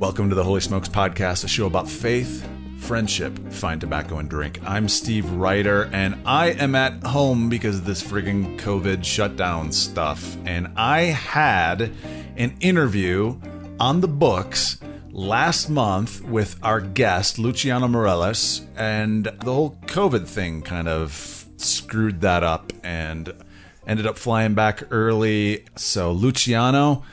Welcome to the Holy Smokes Podcast, a show about faith, friendship, fine tobacco, and drink. I'm Steve Ryder, and I am at home because of this friggin' COVID shutdown stuff. And I had an interview on the books last month with our guest, Luciano Mierelles, and the whole COVID thing kind of screwed that up and ended up flying back early. So, Luciano,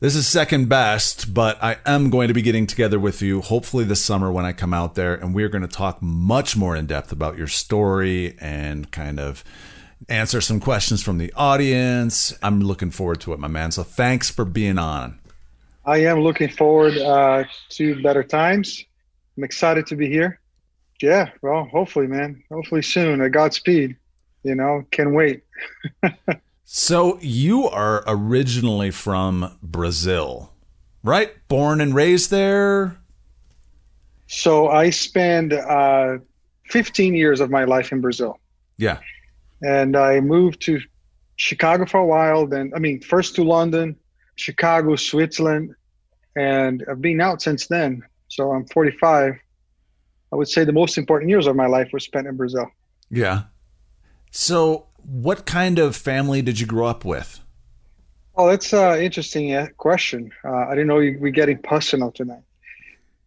this is second best, but I am going to be getting together with you hopefully this summer when I come out there, and we're going to talk much more in depth about your story and kind of answer some questions from the audience. I'm looking forward to it, my man. So thanks for being on. I am looking forward to better times. I'm excited to be here. Yeah, well, hopefully, man. Hopefully soon. Godspeed. Can't wait. So you are originally from Brazil, right? Born and raised there? So I spent 15 years of my life in Brazil. Yeah. And I moved to Chicago for a while. First to London, Chicago, Switzerland. And I've been out since then. So I'm 45. I would say the most important years of my life were spent in Brazil. Yeah. So what kind of family did you grow up with? Oh, that's an interesting question. I didn't know we're getting personal tonight.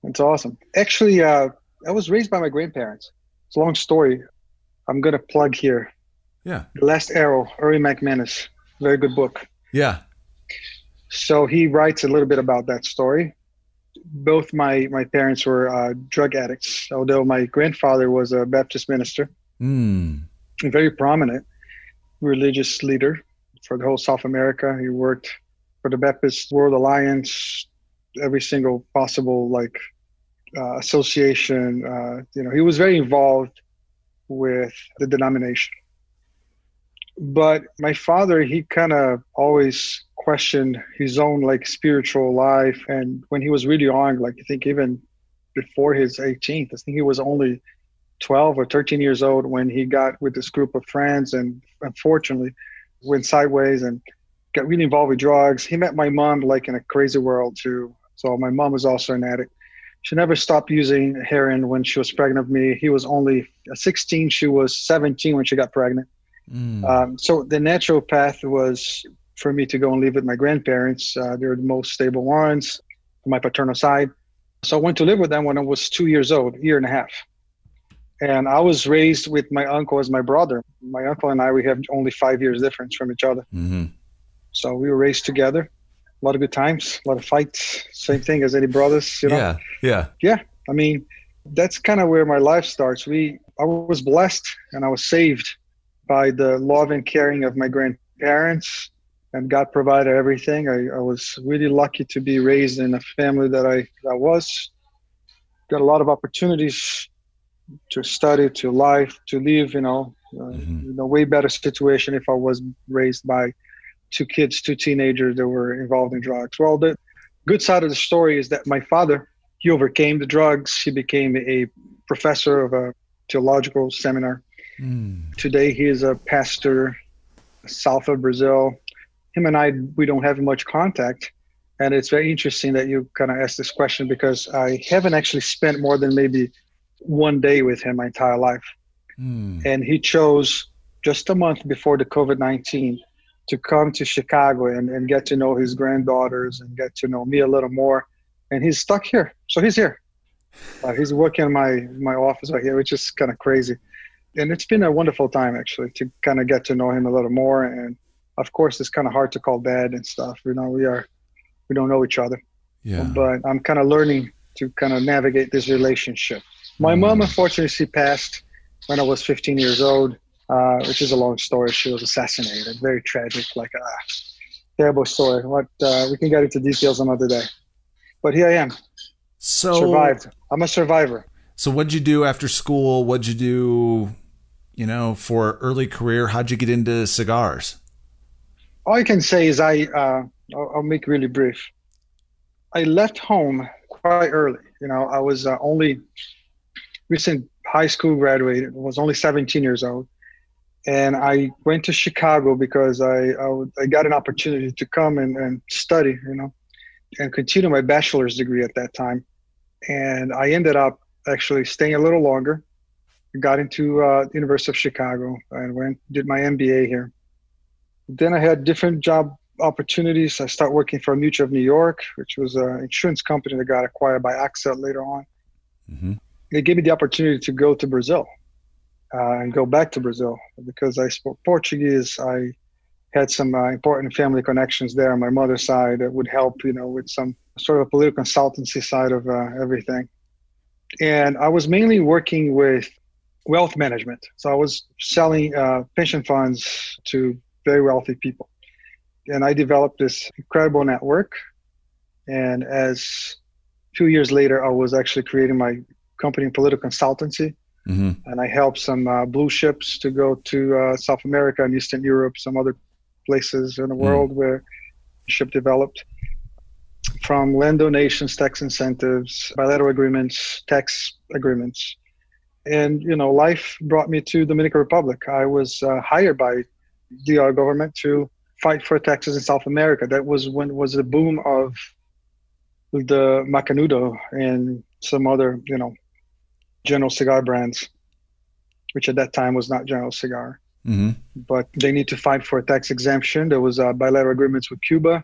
That's awesome. Actually, I was raised by my grandparents. It's a long story. I'm going to plug here. Yeah. The Last Arrow, Ernie McManus. Very good book. Yeah. So he writes a little bit about that story. Both my parents were drug addicts, although my grandfather was a Baptist minister. A very prominent religious leader for the whole South America. He worked for the Baptist World Alliance, every single possible association. He was very involved with the denomination. But my father, he kind of always questioned his own spiritual life. And when he was really young, I think even before his 18th, I think he was only 12 or 13 years old when he got with this group of friends and unfortunately went sideways and got really involved with drugs. He met my mom in a crazy world too. So my mom was also an addict. She never stopped using heroin when she was pregnant with me. He was only 16. She was 17 when she got pregnant. So the natural path was for me to go and live with my grandparents. They're the most stable ones on my paternal side. So I went to live with them when I was 2 years old, a year and a half. And I was raised with my uncle as my brother. My uncle and I, we have only 5 years difference from each other. Mm-hmm. So we were raised together. A lot of good times, a lot of fights. Same thing as any brothers, Yeah. Yeah. That's kind of where my life starts. I was blessed and I was saved by the love and caring of my grandparents, and God provided everything. I was really lucky to be raised in a family that I was. Got a lot of opportunities to study, to life, to live, in a way better situation if I was raised by two teenagers that were involved in drugs. Well, the good side of the story is that my father, he overcame the drugs. He became a professor of a theological seminar. Today, he is a pastor south of Brazil. Him and I, we don't have much contact. And it's very interesting that you kind of asked this question because I haven't actually spent more than maybe one day with him my entire life. And he chose just a month before the COVID-19 to come to Chicago and get to know his granddaughters and get to know me a little more. And he's stuck here. So he's here. He's working in my office right here, which is kind of crazy. And it's been a wonderful time, actually, to kind of get to know him a little more. And of course, it's kind of hard to call dad and stuff. We don't know each other. Yeah. But I'm kind of learning to kind of navigate this relationship. My mom, unfortunately, she passed when I was 15 years old, which is a long story. She was assassinated. Very tragic, terrible story. We can get into details another day. But here I am. So survived. I'm a survivor. So what'd you do after school? What'd you do, for early career? How'd you get into cigars? All I can say is I'll make really brief. I left home quite early. I was only recent high school graduated. I was only 17 years old. And I went to Chicago because I got an opportunity to come and study, and continue my bachelor's degree at that time. And I ended up actually staying a little longer, got into University of Chicago and did my MBA here. Then I had different job opportunities. I started working for Mutual of New York, which was an insurance company that got acquired by AXA later on. Mm-hmm. They gave me the opportunity to go to Brazil and go back to Brazil because I spoke Portuguese. I had some important family connections there on my mother's side that would help, with some sort of political consultancy side of everything. And I was mainly working with wealth management. So I was selling pension funds to very wealthy people. And I developed this incredible network. And as 2 years later, I was actually creating my company in political consultancy. Mm-hmm. And I helped some blue ships to go to South America and Eastern Europe, some other places in the world where the ship developed. From land donations, tax incentives, bilateral agreements, tax agreements. And, life brought me to Dominican Republic. I was hired by DR government to fight for taxes in South America. That was when was the boom of the Macanudo and some other, General Cigar brands, which at that time was not General Cigar. Mm-hmm. But they need to fight for a tax exemption. There was bilateral agreements with Cuba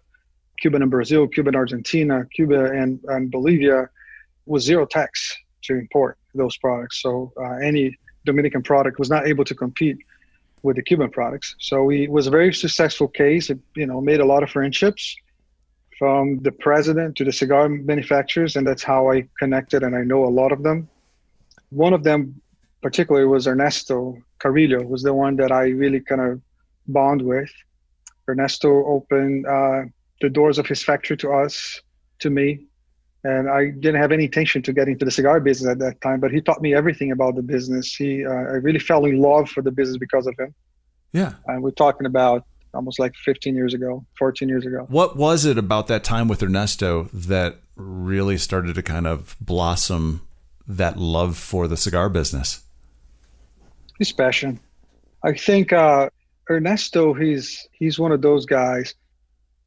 and Brazil, Cuba and Argentina, Cuba and Bolivia, was zero tax to import those products. So any Dominican product was not able to compete with the Cuban products. So it was a very successful case. It, made a lot of friendships from the president to the cigar manufacturers, and that's how I connected, and I know a lot of them. One of them particularly was Ernesto Carrillo, was the one that I really kind of bond with. Ernesto opened the doors of his factory to me. And I didn't have any intention to get into the cigar business at that time, but he taught me everything about the business. I really fell in love for the business because of him. Yeah. And we're talking about almost like 14 years ago. What was it about that time with Ernesto that really started to kind of blossom that love for the cigar business? His passion. I think Ernesto, he's one of those guys.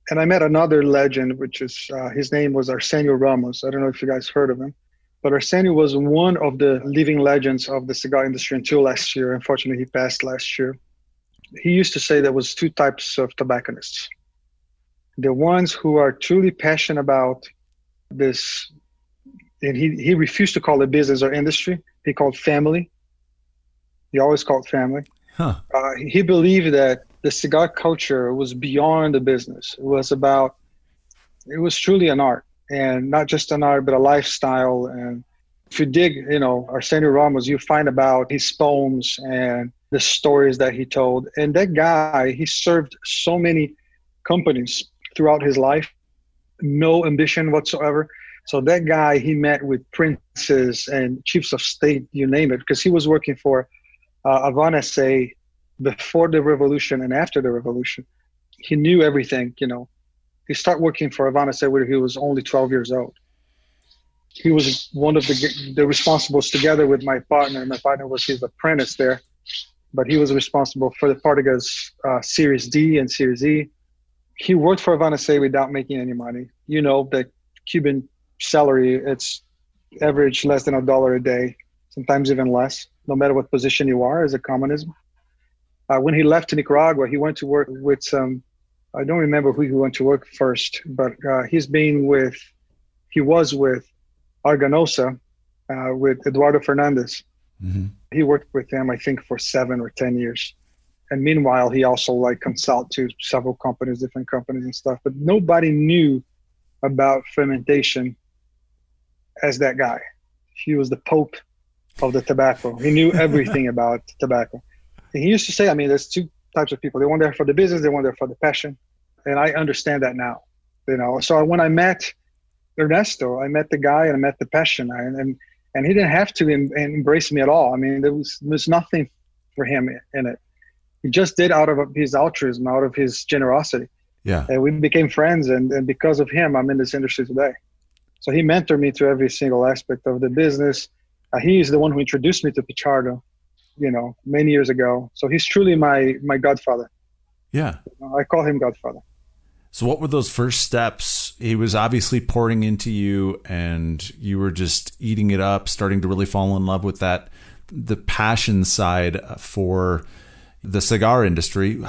And I met another legend, which is his name was Arsenio Ramos. I don't know if you guys heard of him, but Arsenio was one of the living legends of the cigar industry until last year. Unfortunately, he passed last year. He used to say there was two types of tobacconists. The ones who are truly passionate about this, and he refused to call it business or industry. He called family. He always called family. Huh. He believed that the cigar culture was beyond the business. It was truly an art, and not just an art, but a lifestyle. And if you dig, Arsenio Ramos, you find about his poems and the stories that he told. And that guy, he served so many companies throughout his life, no ambition whatsoever. So that guy, he met with princes and chiefs of state, you name it, because he was working for Havana SA before the revolution and after the revolution. He knew everything, He started working for Havana SA when he was only 12 years old. He was one of the responsibles together with my partner. My partner was his apprentice there, but he was responsible for the Partagas Series D and Series E. He worked for Havana SA without making any money. The Cuban salary, it's average less than $1 a day, sometimes even less, no matter what position you are as a communism. When he left Nicaragua, he went to work with some, I don't remember who he went to work first, but he was with Arganosa, with Eduardo Fernandez. Mm-hmm. He worked with him, I think, for 7 or 10 years. And meanwhile, he also consult to several companies, different companies and stuff. But nobody knew about fermentation as that guy. He was the Pope of the tobacco. He knew everything about tobacco. And he used to say, there's two types of people. They want there for the business, they want there for the passion. And I understand that now. So when I met Ernesto, I met the guy and I met the passion. And he didn't have to embrace me at all. There was nothing for him in it. He just did out of his altruism, out of his generosity. Yeah. And we became friends. And because of him, I'm in this industry today. So he mentored me to every single aspect of the business. He is the one who introduced me to Pichardo, many years ago. So he's truly my godfather. Yeah. I call him godfather. So what were those first steps he was obviously pouring into you, and you were just eating it up, starting to really fall in love with the passion side for the cigar industry.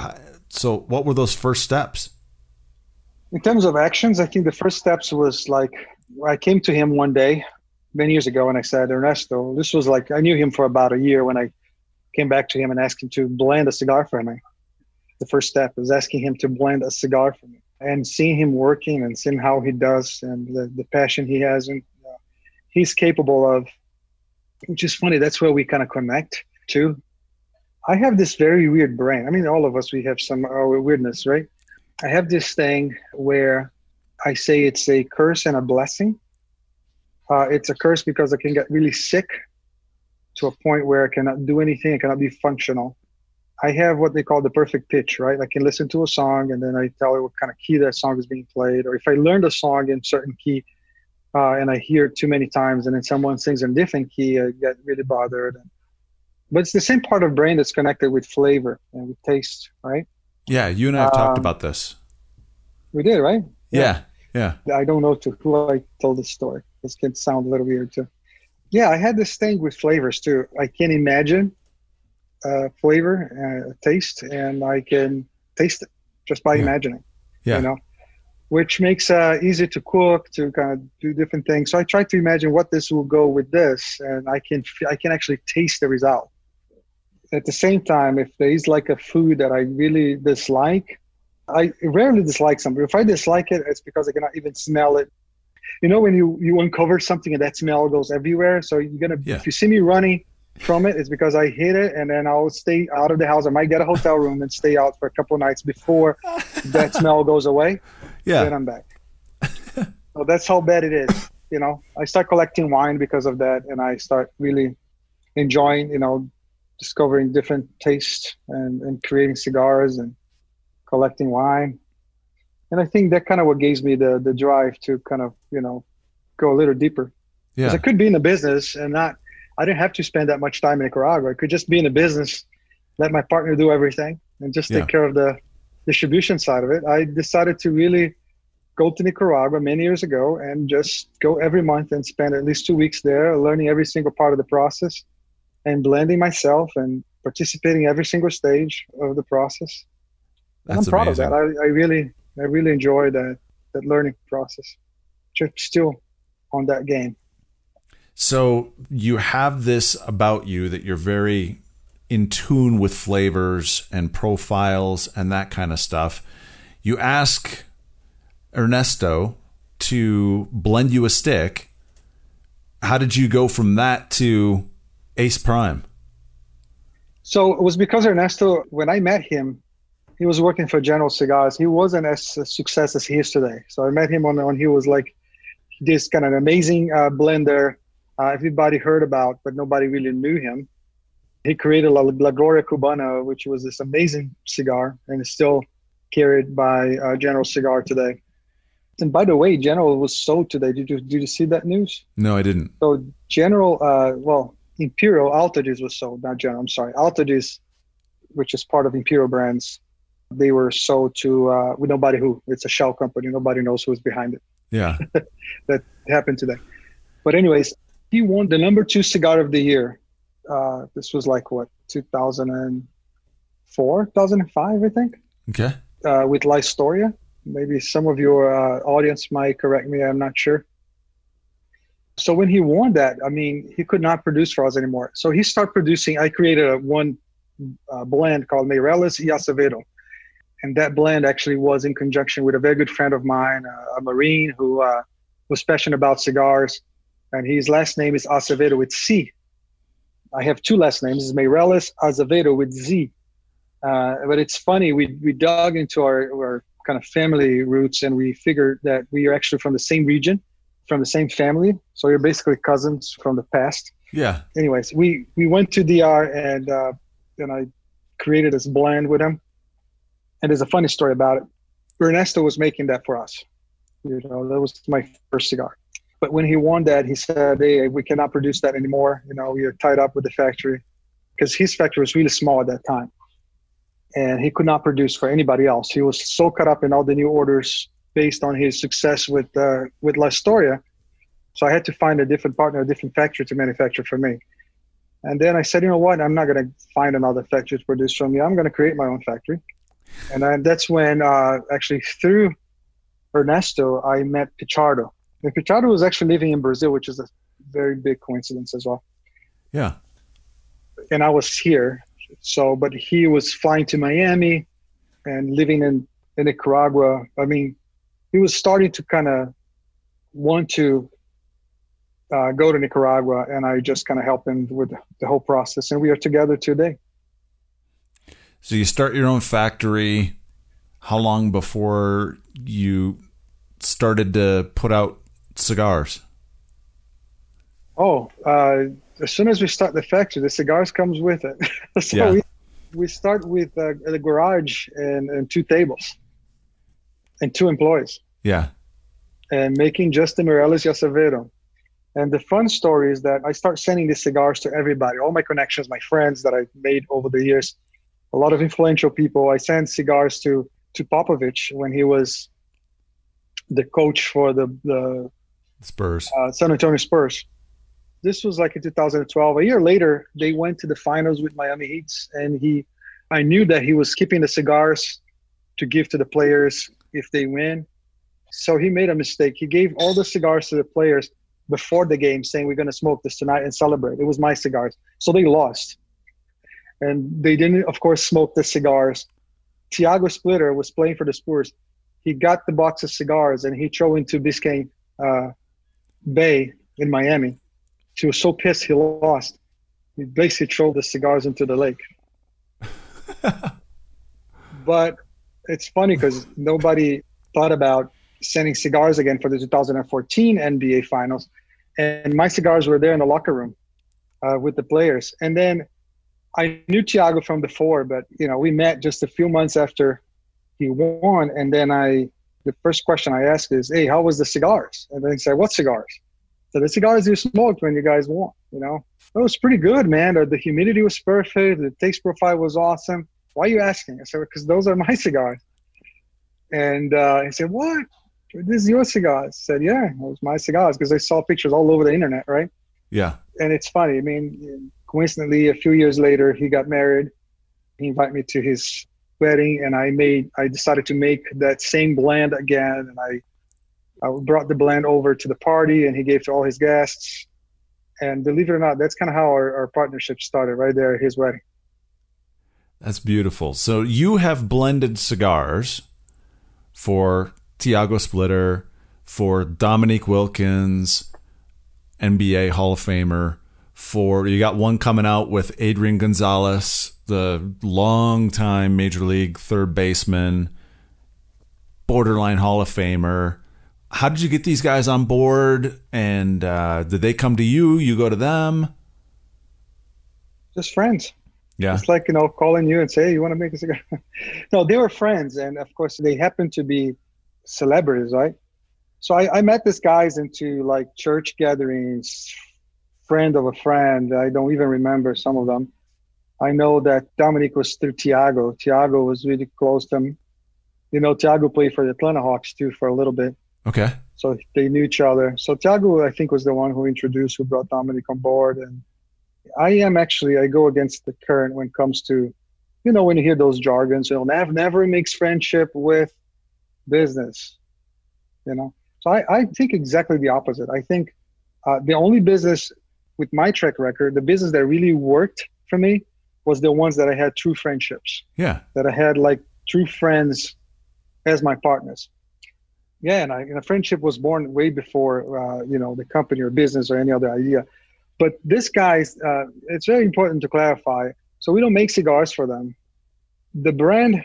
So what were those first steps? In terms of actions, I think the first steps was like, I came to him one day many years ago and I said, Ernesto, this was like, I knew him for about a year when I came back to him and asked him to blend a cigar for me. The first step was asking him to blend a cigar for me, and seeing him working and seeing how he does and the passion he has, and he's capable of, which is funny. That's where we kind of connect too. I have this very weird brain. I mean, all of us, we have some weirdness, right? I have this thing where I say it's a curse and a blessing. It's a curse because I can get really sick to a point where I cannot do anything. I cannot be functional. I have what they call the perfect pitch, right? I can listen to a song and then I tell it what kind of key that song is being played. Or if I learned a song in certain key and I hear it too many times and then someone sings in a different key, I get really bothered. But it's the same part of brain that's connected with flavor and with taste, right? Yeah, you and I have talked about this. We did, right? Yeah. I don't know to who I told this story. This can sound a little weird too. Yeah, I had this thing with flavors too. I can imagine flavor, taste, and I can taste it just by imagining. Yeah. You know, which makes easy to cook, to kind of do different things. So I try to imagine what this will go with this, and I can actually taste the result. At the same time, if there is like a food that I really dislike, I rarely dislike something. If I dislike it, it's because I cannot even smell it. You know, when you uncover something and that smell goes everywhere. So if you see me running from it, it's because I hate it, and then I'll stay out of the house. I might get a hotel room and stay out for a couple of nights before that smell goes away. Yeah. Then I'm back. So that's how bad it is. You know, I start collecting wine because of that, and I start really enjoying, discovering different tastes and creating cigars and collecting wine. And I think that kind of what gives me the drive to kind of, go a little deeper. Yeah. Because I could be in the business and I didn't have to spend that much time in Nicaragua. I could just be in the business, let my partner do everything, and just take care of the distribution side of it. I decided to really go to Nicaragua many years ago and just go every month and spend at least 2 weeks there, learning every single part of the process and blending myself and participating every single stage of the process. And I'm proud of that. I really enjoy that learning process. Just still on that game. So you have this about you that you're very in tune with flavors and profiles and that kind of stuff. You ask Ernesto to blend you a stick. How did you go from that to Ace Prime? So it was because Ernesto, when I met him, he was working for General Cigars. He wasn't as a success as he is today. So I met him on he was like this kind of amazing blender. Everybody heard about, but nobody really knew him. He created La Gloria Cubana, which was this amazing cigar, and is still carried by General Cigar today. And by the way, General was sold today. Did you see that news? No, I didn't. So General, Imperial Altages was sold, not General. I'm sorry, Altages, which is part of Imperial Brands. They were sold to with nobody who. It's a shell company. Nobody knows who's behind it. Yeah, that happened today. But anyways, he won the #2 cigar of the year. This was like 2004, 2005, I think. Okay. With La Historia. Maybe some of your audience might correct me. I'm not sure. So when he won that, I mean, he could not produce for us anymore. So he started producing. I created one blend called Mierelles y Acevedo. And that blend actually was in conjunction with a very good friend of mine, a Marine who was passionate about cigars. And his last name is Acevedo with C. I have two last names. It's Mierelles Azevedo with Z. But it's funny, we dug into our kind of family roots, and we figured that we are actually from the same region, from the same family. So we're basically cousins from the past. Yeah. Anyways, we went to DR and I created this blend with him. And there's a funny story about it. Ernesto was making that for us. That was my first cigar. But when he won that, he said, "Hey, we cannot produce that anymore. We are tied up with the factory," because his factory was really small at that time, and he could not produce for anybody else. He was so caught up in all the new orders based on his success with La Storia. So I had to find a different partner, a different factory to manufacture for me. And then I said, you know what? I'm not going to find another factory to produce from me. I'm going to create my own factory. And that's when actually through Ernesto, I met Pichardo. And Pichardo was actually living in Brazil, which is a very big coincidence as well. Yeah. And I was here. So, but he was flying to Miami and living in Nicaragua. I mean, he was starting to kind of want to go to Nicaragua, and I just kind of helped him with the whole process. And we are together today. So you start your own factory. How long before you started to put out cigars? Oh, as soon as we start the factory, the cigars comes with it. So yeah. we start with the garage and 2 tables and 2 employees. Yeah. And making just the Mierelles y Acevedo. And the fun story is that I start sending these cigars to everybody, all my connections, my friends that I've made over the years, a lot of influential people. I sent cigars to Popovich when he was the coach for the Spurs, San Antonio Spurs. This was like in 2012. A year later, they went to the finals with Miami Heats, and I knew that he was keeping the cigars to give to the players if they win. So he made a mistake. He gave all the cigars to the players before the game, saying we're going to smoke this tonight and celebrate. It was my cigars. So they lost. And they didn't, of course, smoke the cigars. Tiago Splitter was playing for the Spurs. He got the box of cigars and he threw into Biscayne Bay in Miami. He was so pissed he lost. He basically threw the cigars into the lake. But it's funny because nobody thought about sending cigars again for the 2014 NBA Finals. And my cigars were there in the locker room with the players. And then I knew Tiago from before, but, we met just a few months after he won. And then the first question I asked is, hey, how was the cigars? And then he said, what cigars? So the cigars you smoked when you guys won, It was pretty good, man. The humidity was perfect. The taste profile was awesome. Why are you asking? I said, because those are my cigars. And he said, what? This is your cigars? I said, yeah, it was my cigars, because I saw pictures all over the internet, right? Yeah. And it's funny. I mean, coincidentally, a few years later, he got married. He invited me to his wedding, and I decided to make that same blend again. And I brought the blend over to the party, and he gave to all his guests. And believe it or not, that's kind of how our partnership started, right there at his wedding. That's beautiful. So you have blended cigars for Tiago Splitter, for Dominique Wilkins, NBA Hall of Famer, you got one coming out with Adrian Gonzalez, the longtime Major League third baseman, borderline Hall of Famer. How did you get these guys on board? And did they come to you? You go to them? Just friends. Yeah. It's like, calling you and say, hey, you want to make a cigar? No, they were friends. And of course, they happen to be celebrities, right? So I met these guys into like church gatherings, friend of a friend. I don't even remember some of them. I know that Dominic was through Tiago. Tiago was really close to him. Tiago played for the Atlanta Hawks too for a little bit. Okay. So they knew each other. So Tiago, I think, was the one who brought Dominic on board. And I go against the current when it comes to, when you hear those jargons, never mix friendship with business, So I think exactly the opposite. I think the only business with my track record, the business that really worked for me was the ones that I had true friendships. Yeah. That I had like true friends as my partners. Yeah. And a friendship was born way before, the company or business or any other idea. But this guy's, it's very important to clarify. So we don't make cigars for them. The brand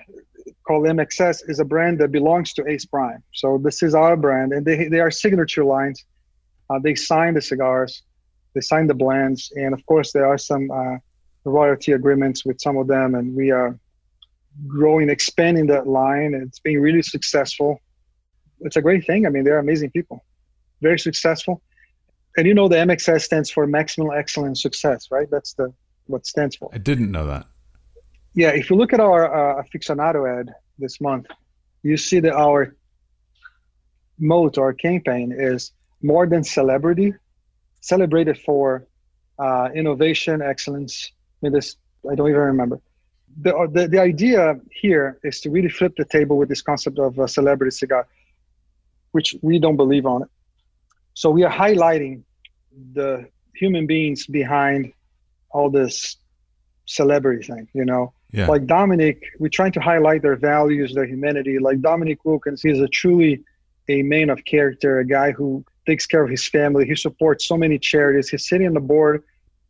called MXS is a brand that belongs to Ace Prime. So this is our brand, and they are signature lines. They sign the cigars, they sign the blends, and of course there are some royalty agreements with some of them, and we are growing, expanding that line. It's been really successful. It's a great thing. I mean, they're amazing people, very successful. And the MXS stands for Maximum Excellent Success, right? That's what it stands for. I didn't know that. Yeah, if you look at our aficionado ad this month, you see that our moat or campaign is more than celebrity, celebrated for innovation, excellence. I mean, this I don't even remember. The idea here is to really flip the table with this concept of a celebrity cigar, which we don't believe on it. So we are highlighting the human beings behind all this celebrity thing, you know. Yeah. Like Dominic, we're trying to highlight their values, their humanity. Like Dominic Wilkins, he's a truly a man of character, a guy who takes care of his family. He supports so many charities. He's sitting on the board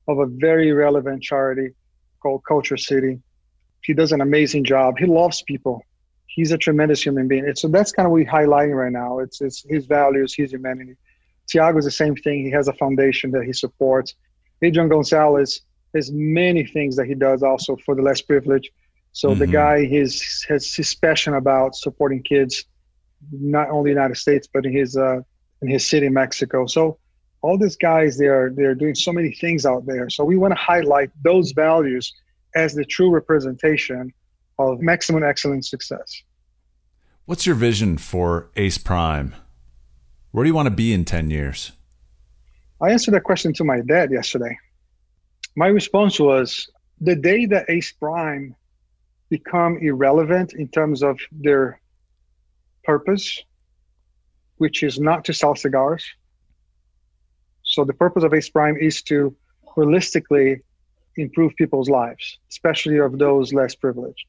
of a very relevant charity called Culture City. He does an amazing job. He loves people. He's a tremendous human being. So that's kind of what we're highlighting right now. It's his values, his humanity. Tiago is the same thing. He has a foundation that he supports. Adrian Gonzalez has many things that he does also for the less privileged. So the guy has his passion about supporting kids, not only in the United States, but in his city, Mexico. So all these guys, they're doing so many things out there. So we want to highlight those values as the true representation of maximum excellence success. What's your vision for Ace Prime? Where do you want to be in 10 years? I answered that question to my dad yesterday. My response was, the day that Ace Prime become irrelevant in terms of their purpose, which is not to sell cigars. So the purpose of Ace Prime is to holistically improve people's lives, especially of those less privileged.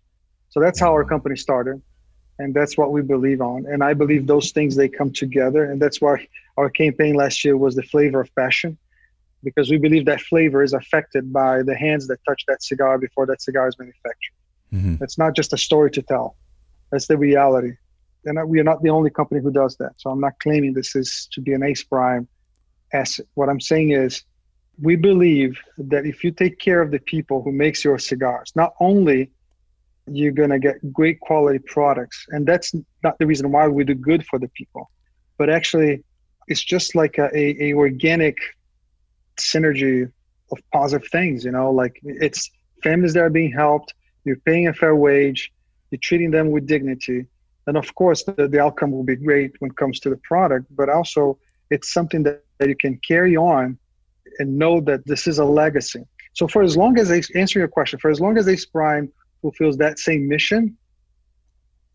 So that's how our company started. And that's what we believe on. And I believe those things, they come together. And that's why our campaign last year was the flavor of passion, because we believe that flavor is affected by the hands that touch that cigar before that cigar is manufactured. Mm-hmm. It's not just a story to tell. That's the reality. And we are not the only company who does that. So I'm not claiming this is to be an Ace Prime asset. What I'm saying is, we believe that if you take care of the people who makes your cigars, not only you're going to get great quality products, and that's not the reason why we do good for the people, but actually it's just like a organic synergy of positive things, you know, like it's families that are being helped, you're paying a fair wage, you're treating them with dignity. And of course, the outcome will be great when it comes to the product, but also it's something that you can carry on and know that this is a legacy. So for as long as answer your question, for as long as Ace Prime fulfills that same mission,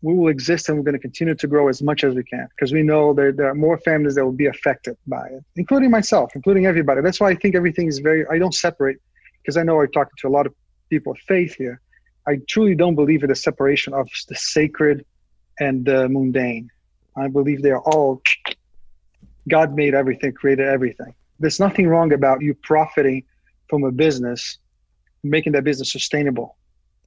we will exist and we're going to continue to grow as much as we can, because we know there are more families that will be affected by it, including myself, including everybody. That's why I think everything is I don't separate, because I know I'm talking to a lot of people of faith here. I truly don't believe in the separation of the sacred and the mundane. I believe they are all, God made everything, created everything. There's nothing wrong about you profiting from a business, making that business sustainable.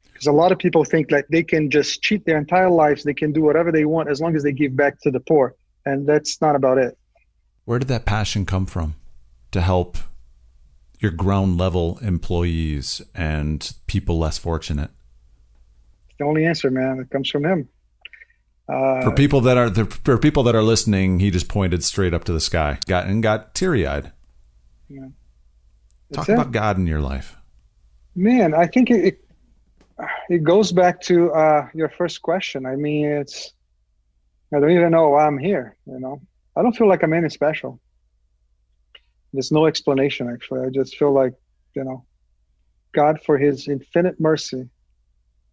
Because a lot of people think like they can just cheat their entire lives, they can do whatever they want as long as they give back to the poor. And that's not about it. Where did that passion come from to help your ground level employees and people less fortunate? It's the only answer, man. It comes from him. For people that are listening, he just pointed straight up to the sky, got teary-eyed. Yeah. Talk about God in your life. Man, I think it goes back to your first question. I mean, I don't even know why I'm here, you know. I don't feel like I'm any special. There's no explanation, actually. I just feel like, you know, God, for his infinite mercy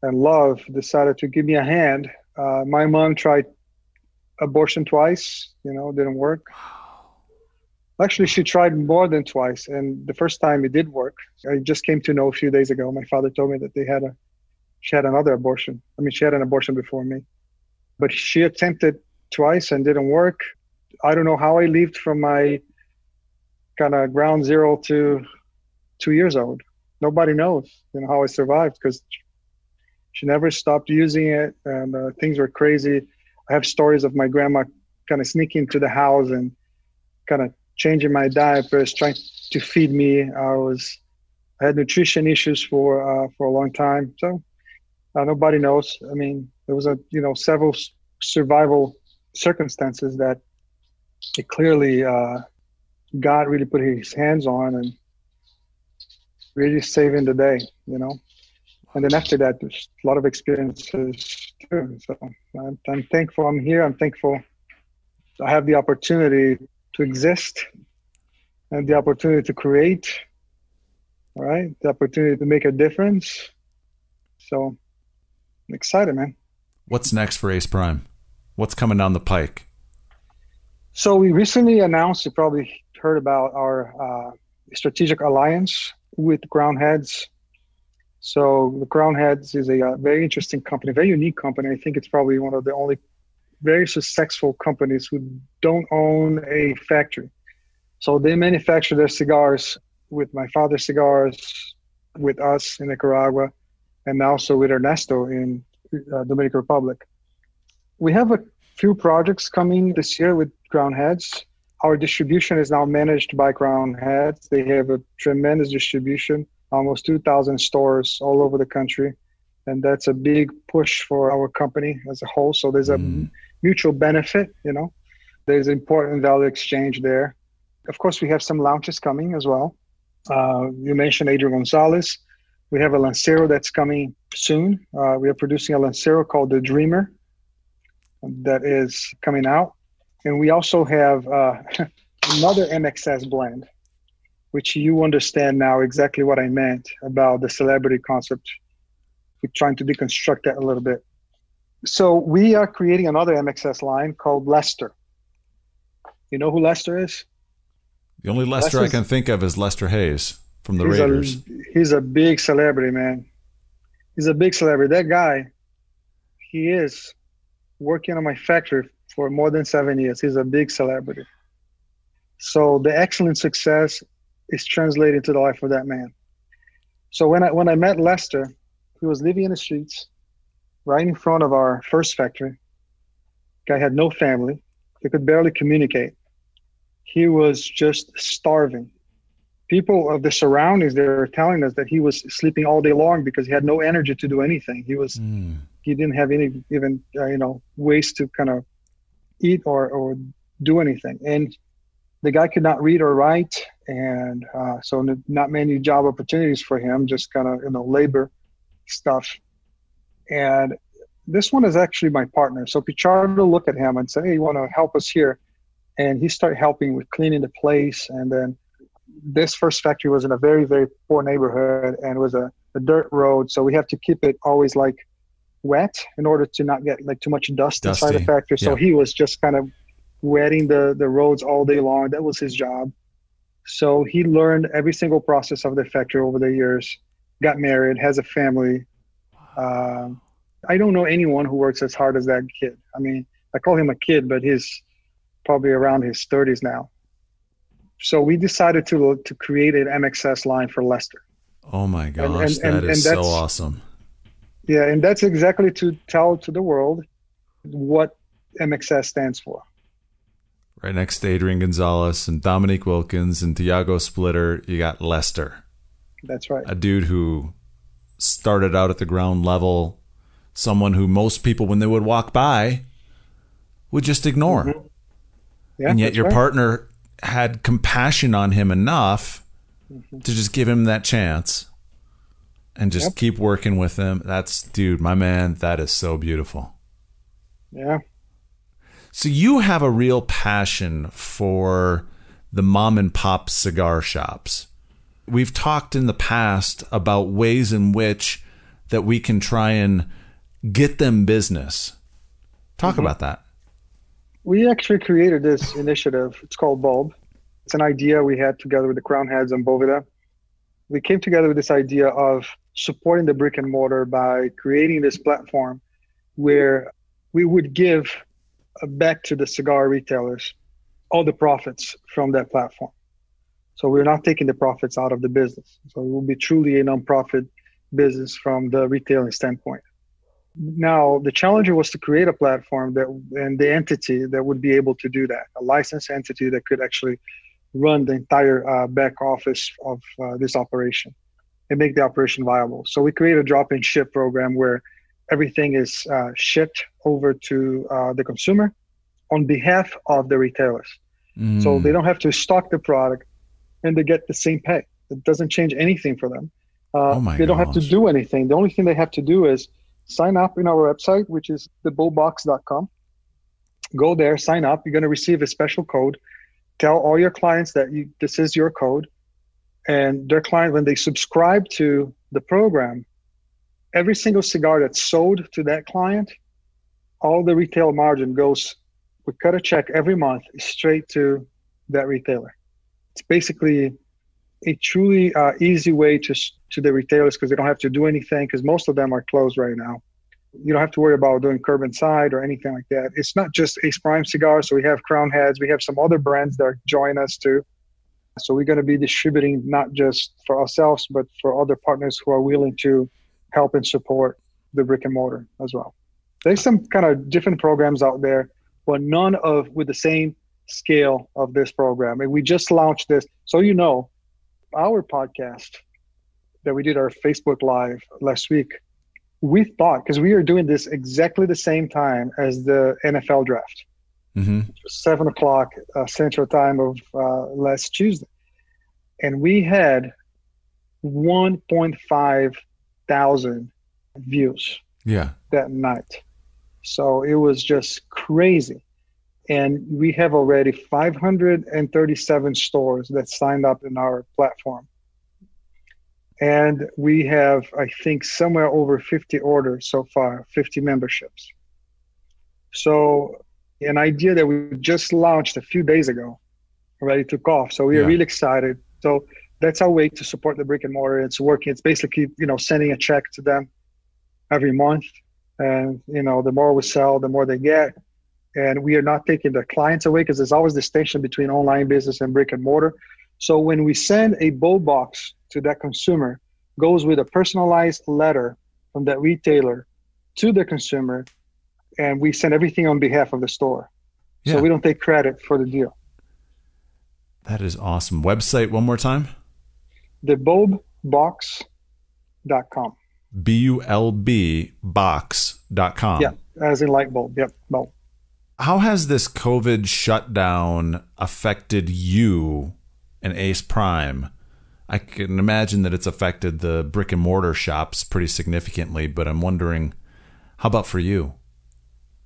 and love, decided to give me a hand. My mom tried abortion twice, you know, didn't work. Actually, she tried more than twice, and the first time it did work. I just came to know a few days ago. My father told me that she had another abortion. I mean, she had an abortion before me, but she attempted twice and didn't work. I don't know how I lived from my kind of ground zero to 2 years old. Nobody knows, you know, how I survived, because she never stopped using it, and things were crazy. I have stories of my grandma kind of sneaking into the house and kind of changing my diapers, trying to feed me. I had nutrition issues for a long time. So nobody knows. I mean, there was several survival circumstances that it clearly God really put his hands on and really saving the day, you know. And then after that, there's a lot of experiences too. So I'm thankful I'm here. I'm thankful I have the opportunity to exist and the opportunity to create, all right? The opportunity to make a difference. So I'm excited, man. What's next for Ace Prime? What's coming down the pike? So we recently announced, you probably heard about our strategic alliance with Crown Heads. So the Crown Heads is a very interesting company, very unique company. I think it's probably one of the only very successful companies who don't own a factory. So they manufacture their cigars with my father's cigars, with us in Nicaragua, and also with Ernesto in Dominican Republic. We have a few projects coming this year with Crown Heads. Our distribution is now managed by Crown Heads. They have a tremendous distribution, almost 2,000 stores all over the country. And that's a big push for our company as a whole. So there's a mutual benefit, There's important value exchange there. Of course, we have some launches coming as well. You mentioned Adrian Gonzalez. We have a Lancero that's coming soon. We are producing a Lancero called the Dreamer that is coming out. And we also have another MXS blend, which you understand now exactly what I meant about the celebrity concept. We're trying to deconstruct that a little bit. So we are creating another MXS line called Lester. You know who Lester is? The only Lester I can think of is Lester Hayes from the Raiders. He's a big celebrity, man. He's a big celebrity. That guy, he is working on my factory for more than 7 years. He's a big celebrity. So the excellent success is translated to the life of that man. So when I met Lester, he was living in the streets right in front of our first factory. Guy had no family. He could barely communicate. He was just starving. People of the surroundings, they were telling us that he was sleeping all day long because he had no energy to do anything. He didn't have any even ways to kind of eat or do anything. And the guy could not read or write, and so not many job opportunities for him, just kind of labor stuff. And this one is actually my partner. So Pichardo looked at him and said, "Hey, you want to help us here?" And he started helping with cleaning the place. And then this first factory was in a very, very poor neighborhood, and it was a dirt road. So we have to keep it always wet in order to not get too much dust inside the factory. So he was just kind of wetting the roads all day long. That was his job. So he learned every single process of the factory over the years, got married, has a family. I don't know anyone who works as hard as that kid. I mean, I call him a kid, but he's probably around his 30s now. So we decided to create an MXS line for Lester. Oh my gosh, that is so awesome. Yeah, and that's exactly to tell to the world what MXS stands for. Right next to Adrian Gonzalez and Dominique Wilkins and Tiago Splitter, you got Lester. That's right. A dude who started out at the ground level, someone who most people, when they would walk by, would just ignore. Mm-hmm. Yeah, and yet your partner had compassion on him enough to just give him that chance and just keep working with him. Dude, my man, that is so beautiful. Yeah. So you have a real passion for the mom and pop cigar shops. We've talked in the past about ways in which that we can try and get them business. Talk about that. We actually created this initiative. It's called Bulb. It's an idea we had together with the Crown Heads and Bovida. We came together with this idea of supporting the brick and mortar by creating this platform where we would give back to the cigar retailers all the profits from that platform. So we're not taking the profits out of the business. So it will be truly a nonprofit business from the retailing standpoint. Now, the challenge was to create a platform and the entity that would be able to do that, a licensed entity that could actually run the entire back office of this operation and make the operation viable. So we created a drop-in ship program where everything is shipped over to the consumer on behalf of the retailers. So they don't have to stock the product and they get the same pay. It doesn't change anything for them. They don't have to do anything. The only thing they have to do is sign up in our website, which is thebowbox.com. Go there, sign up. You're going to receive a special code. Tell all your clients that this is your code. And their client, when they subscribe to the program, every single cigar that's sold to that client, all the retail margin goes, we cut a check every month straight to that retailer. It's basically a truly easy way to the retailers, because they don't have to do anything, because most of them are closed right now. You don't have to worry about doing curb inside or anything like that. It's not just Ace Prime cigars. So we have Crown Heads. We have some other brands that join us too. So we're going to be distributing not just for ourselves, but for other partners who are willing to help and support the brick and mortar as well. There's some kind of different programs out there, but none with the same scale of this program. And we just launched this. So, our podcast that we did our Facebook Live last week, we thought, because we are doing this exactly the same time as the NFL draft, 7:00 Central Time of last Tuesday. And we had 1.5 thousand views that night. So it was just crazy. And we have already 537 stores that signed up in our platform. And we have, I think, somewhere over 50 orders so far, 50 memberships. So an idea that we just launched a few days ago already took off. So we are really excited. So that's our way to support the brick and mortar. It's working. It's basically, sending a check to them every month. And, the more we sell, the more they get. And we are not taking the clients away, because there's always this tension between online business and brick and mortar. So when we send a bulb box to that consumer, goes with a personalized letter from that retailer to the consumer, and we send everything on behalf of the store. So we don't take credit for the deal. That is awesome. Website one more time? thebulbbox.com. BULB box.com. Yeah, as in light bulb. Yep, bulb. How has this COVID shutdown affected you and Ace Prime? I can imagine that it's affected the brick and mortar shops pretty significantly, but I'm wondering, how about for you?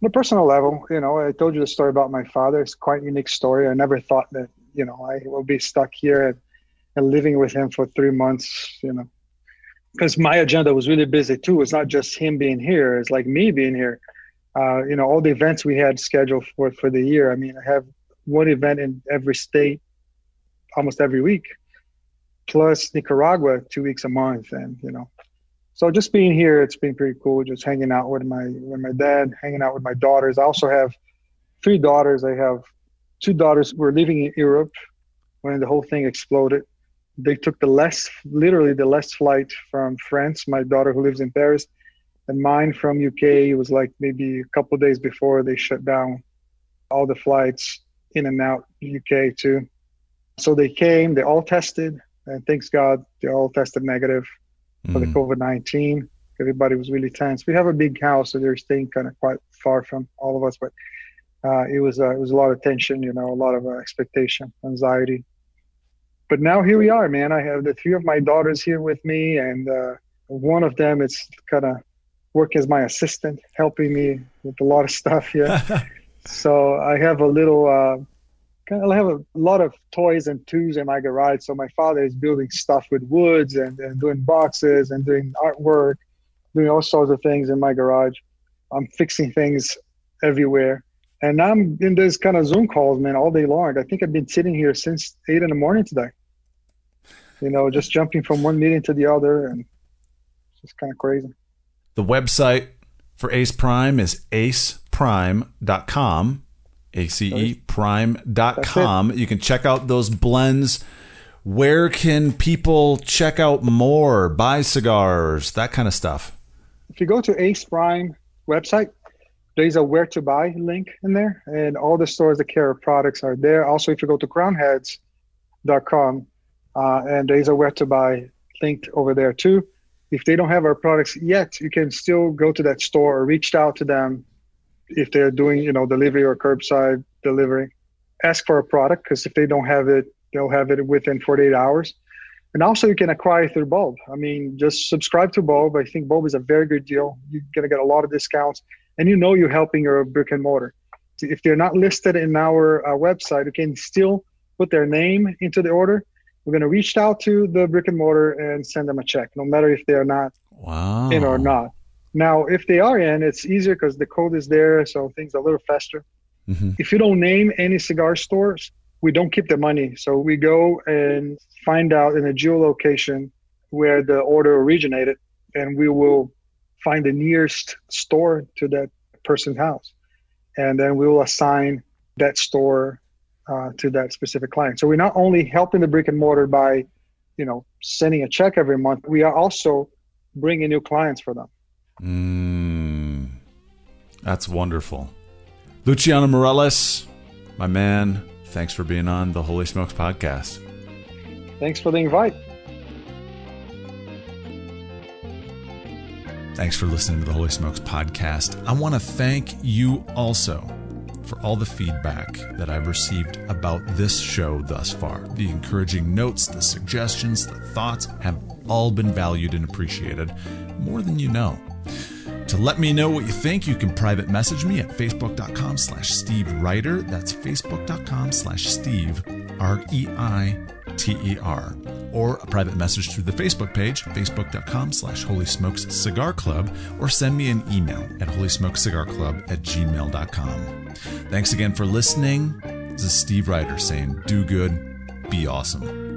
On a personal level, I told you the story about my father. It's quite a unique story. I never thought that, I will be stuck here and living with him for 3 months, because my agenda was really busy too. It's not just him being here. It's like me being here. All the events we had scheduled for the year. I mean, I have one event in every state almost every week, plus Nicaragua 2 weeks a month. And, so just being here, it's been pretty cool. Just hanging out with my dad, hanging out with my daughters. I also have 3 daughters. I have 2 daughters who were living in Europe when the whole thing exploded. They took literally the last flight from France, my daughter who lives in Paris, and mine from UK. It was like maybe a couple of days before they shut down all the flights in and out UK too. So they came, they all tested, and thanks God, they all tested negative for the COVID-19. Everybody was really tense. We have a big house, so they're staying kind of quite far from all of us, but it was a lot of tension, a lot of expectation, anxiety. But now here we are, man. I have the 3 of my daughters here with me, and one of them is kind of working as my assistant, helping me with a lot of stuff here. So I have a lot of toys and tools in my garage. So my father is building stuff with woods and doing boxes and doing artwork, doing all sorts of things in my garage. I'm fixing things everywhere. And I'm in this kind of Zoom calls, man, all day long. I think I've been sitting here since 8 in the morning today. Just jumping from one meeting to the other, and it's just kind of crazy. The website for Ace Prime is aceprime.com, ACEprime.com. You can check out those blends. Where can people check out more, buy cigars, that kind of stuff? If you go to Ace Prime website, there's a where to buy link in there, and all the stores that carry products are there. Also, if you go to crownheads.com, and there's a where to buy linked over there too. If they don't have our products yet, you can still go to that store or reach out to them if they're doing, delivery or curbside delivery. Ask for a product, because if they don't have it, they'll have it within 48 hours. And also you can acquire through Bulb. I mean, just subscribe to Bulb. I think Bulb is a very good deal. You're going to get a lot of discounts, and you're helping your brick and mortar. If they're not listed in our website, you can still put their name into the order. We're going to reach out to the brick and mortar and send them a check, no matter if they're not in or not. Now, if they are in, it's easier because the code is there, so things are a little faster. Mm-hmm. If you don't name any cigar stores, we don't keep the money. So we go and find out in a geolocation where the order originated, and we will find the nearest store to that person's house. And then we will assign that store to that specific client. So we're not only helping the brick and mortar by, sending a check every month, we are also bringing new clients for them. That's wonderful. Luciano Mierelles, my man, thanks for being on the Holy Smokes podcast. Thanks for the invite. Thanks for listening to the Holy Smokes podcast. I want to thank you also for all the feedback that I've received about this show thus far. The encouraging notes, the suggestions, the thoughts have all been valued and appreciated more than you know. To let me know what you think, you can private message me at facebook.com/Steve Reiter. That's facebook.com/Steve, REITER. Or a private message through the Facebook page, facebook.com/Holy Smokes Cigar Club, or send me an email at holysmokescigarclub@gmail.com. Thanks again for listening. This is Steve Reiter saying, do good, be awesome.